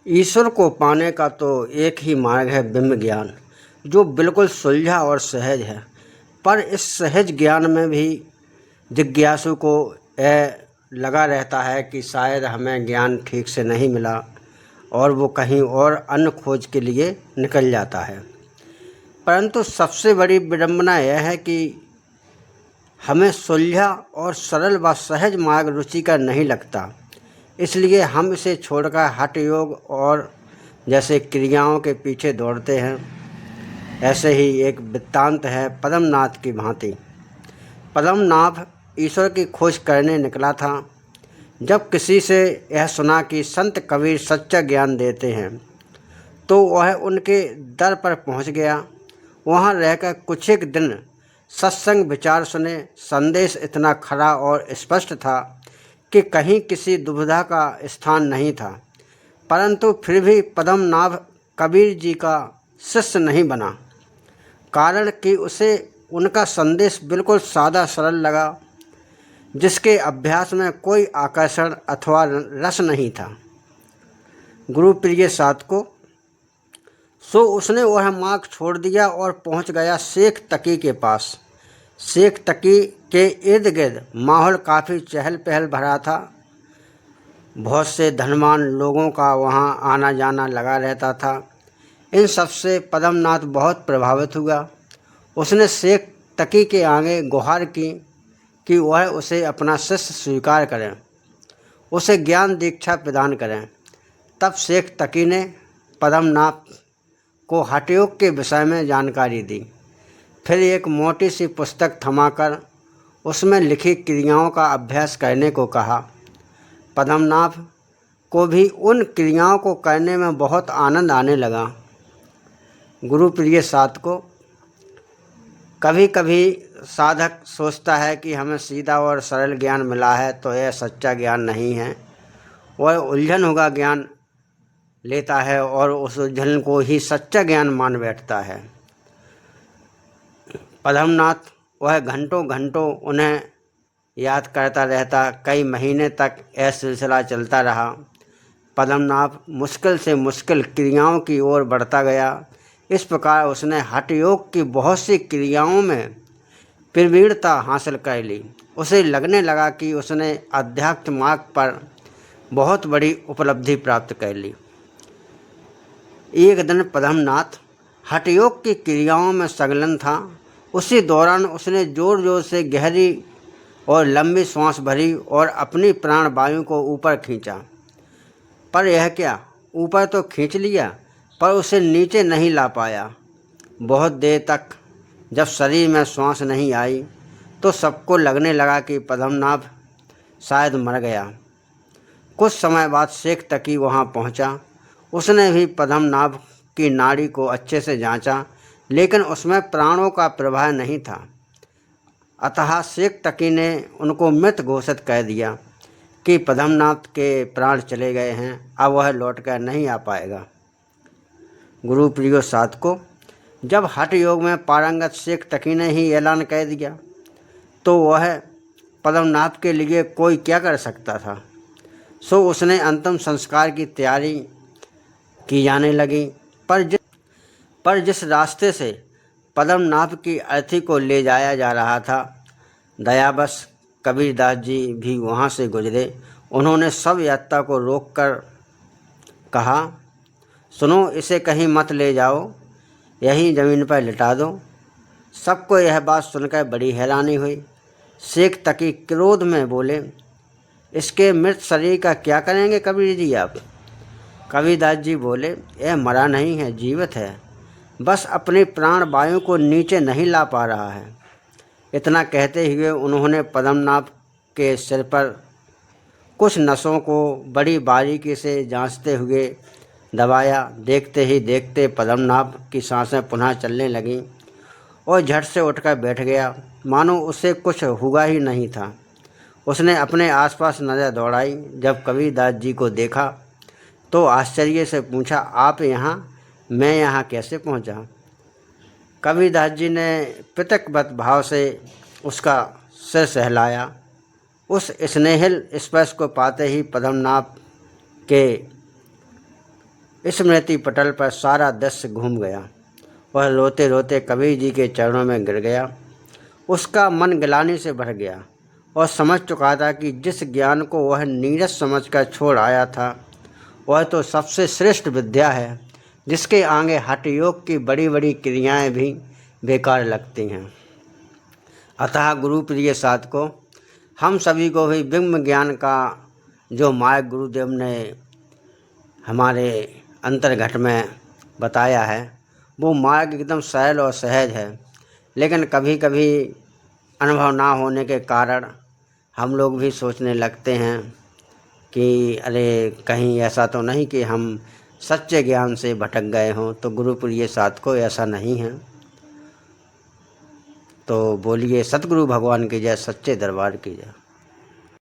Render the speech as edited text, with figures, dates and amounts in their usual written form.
ईश्वर को पाने का तो एक ही मार्ग है, ब्रह्म ज्ञान, जो बिल्कुल सुलझा और सहज है। पर इस सहज ज्ञान में भी जिज्ञासु को यह लगा रहता है कि शायद हमें ज्ञान ठीक से नहीं मिला और वो कहीं और अन्य खोज के लिए निकल जाता है। परंतु सबसे बड़ी विडंबना यह है कि हमें सुलझा और सरल व सहज मार्ग रुचिकर नहीं लगता, इसलिए हम इसे छोड़कर हठ योग और जैसे क्रियाओं के पीछे दौड़ते हैं। ऐसे ही एक वृत्तांत है पद्मनाभ की भांति। पद्मनाभ ईश्वर की खोज करने निकला था। जब किसी से यह सुना कि संत कबीर सच्चा ज्ञान देते हैं तो वह उनके दर पर पहुंच गया। वहां रहकर कुछ एक दिन सत्संग विचार सुने। संदेश इतना खरा और स्पष्ट था कि कहीं किसी दुविधा का स्थान नहीं था। परंतु फिर भी पद्मनाभ कबीर जी का शिष्य नहीं बना, कारण कि उसे उनका संदेश बिल्कुल सादा सरल लगा, जिसके अभ्यास में कोई आकर्षण अथवा रस नहीं था। गुरु प्रिय साधकों, सो उसने वह मार्ग छोड़ दिया और पहुंच गया शेख तकी के पास। शेख तकी के इर्द गिर्द माहौल काफ़ी चहल पहल भरा था। बहुत से धनवान लोगों का वहां आना जाना लगा रहता था। इन सब से पद्मनाभ बहुत प्रभावित हुआ। उसने शेख तकी के आगे गुहार की कि वह उसे अपना शिष्य स्वीकार करें, उसे ज्ञान दीक्षा प्रदान करें। तब शेख तकी ने पद्मनाभ को हठयोग के विषय में जानकारी दी। फिर एक मोटी सी पुस्तक थमाकर उसमें लिखी क्रियाओं का अभ्यास करने को कहा। पद्मनाभ को भी उन क्रियाओं को करने में बहुत आनंद आने लगा। गुरु प्रिय साधकों, कभी कभी साधक सोचता है कि हमें सीधा और सरल ज्ञान मिला है तो यह सच्चा ज्ञान नहीं है। वह उलझन होगा ज्ञान लेता है और उस उलझन को ही सच्चा ज्ञान मान बैठता है। पद्मनाभ वह घंटों घंटों उन्हें याद करता रहता। कई महीने तक यह सिलसिला चलता रहा। पद्मनाभ मुश्किल से मुश्किल क्रियाओं की ओर बढ़ता गया। इस प्रकार उसने हठ योग की बहुत सी क्रियाओं में प्रवीणता हासिल कर ली। उसे लगने लगा कि उसने अध्यात्म मार्ग पर बहुत बड़ी उपलब्धि प्राप्त कर ली। एक दिन पद्मनाभ हठ योग की क्रियाओं में संलग्न था। उसी दौरान उसने जोर जोर से गहरी और लंबी सांस भरी और अपनी प्राण वायु को ऊपर खींचा। पर यह क्या, ऊपर तो खींच लिया पर उसे नीचे नहीं ला पाया। बहुत देर तक जब शरीर में सांस नहीं आई तो सबको लगने लगा कि पद्मनाभ शायद मर गया। कुछ समय बाद शेख तकी वहां पहुंचा। उसने भी पद्मनाभ की नाड़ी को अच्छे से जांचा, लेकिन उसमें प्राणों का प्रवाह नहीं था। अतः शेख तकी ने उनको मृत घोषित कर दिया कि पद्मनाभ के प्राण चले गए हैं, अब वह लौटकर नहीं आ पाएगा। गुरु प्रिय साधकों, जब हठ योग में पारंगत शेख तकी ने ही ऐलान कर दिया तो वह पद्मनाभ के लिए कोई क्या कर सकता था। सो उसने अंतिम संस्कार की तैयारी की जाने लगी। पर जिस रास्ते से पद्मनाभ की अर्थी को ले जाया जा रहा था, दयावश कबीरदास जी भी वहाँ से गुजरे। उन्होंने सब यात्रा को रोककर कहा, सुनो, इसे कहीं मत ले जाओ, यहीं ज़मीन पर लिटा दो। सबको यह बात सुनकर बड़ी हैरानी हुई। शेख तकी क्रोध में बोले, इसके मृत शरीर का क्या करेंगे कबीर जी आप? कबीरदास जी बोले, यह मरा नहीं है, जीवित है, बस अपनी प्राण वायु को नीचे नहीं ला पा रहा है। इतना कहते हुए उन्होंने पद्मनाभ के सिर पर कुछ नसों को बड़ी बारीकी से जांचते हुए दबाया। देखते ही देखते पद्मनाभ की सांसें पुनः चलने लगीं और झट से उठकर बैठ गया, मानो उसे कुछ हुआ ही नहीं था। उसने अपने आसपास नज़र दौड़ाई। जब कबीरदास जी को देखा तो आश्चर्य से पूछा, आप यहाँ? मैं यहाँ कैसे पहुँचा? कबीरदास जी ने पितृवत भाव से उसका सिर सहलाया। उस स्नेहिल स्पर्श को पाते ही पद्मनाभ के स्मृति पटल पर सारा दृश्य घूम गया। वह रोते रोते कबीर जी के चरणों में गिर गया। उसका मन गिलानी से भर गया और समझ चुका था कि जिस ज्ञान को वह नीरस समझकर छोड़ आया था वह तो सबसे श्रेष्ठ विद्या है, जिसके आगे हठ योग की बड़ी बड़ी क्रियाएं भी बेकार लगती हैं। अतः गुरु प्रिय साधकों, हम सभी को भी ब्रह्म ज्ञान का जो मार्ग गुरुदेव ने हमारे अंतर्घट में बताया है वो मार्ग एकदम सरल और सहज है, लेकिन कभी कभी अनुभव ना होने के कारण हम लोग भी सोचने लगते हैं कि अरे कहीं ऐसा तो नहीं कि हम सच्चे ज्ञान से भटक गए हों। तो गुरु प्रिय साधकों, ऐसा नहीं है। तो बोलिए सतगुरु भगवान की जय, सच्चे दरबार की जय।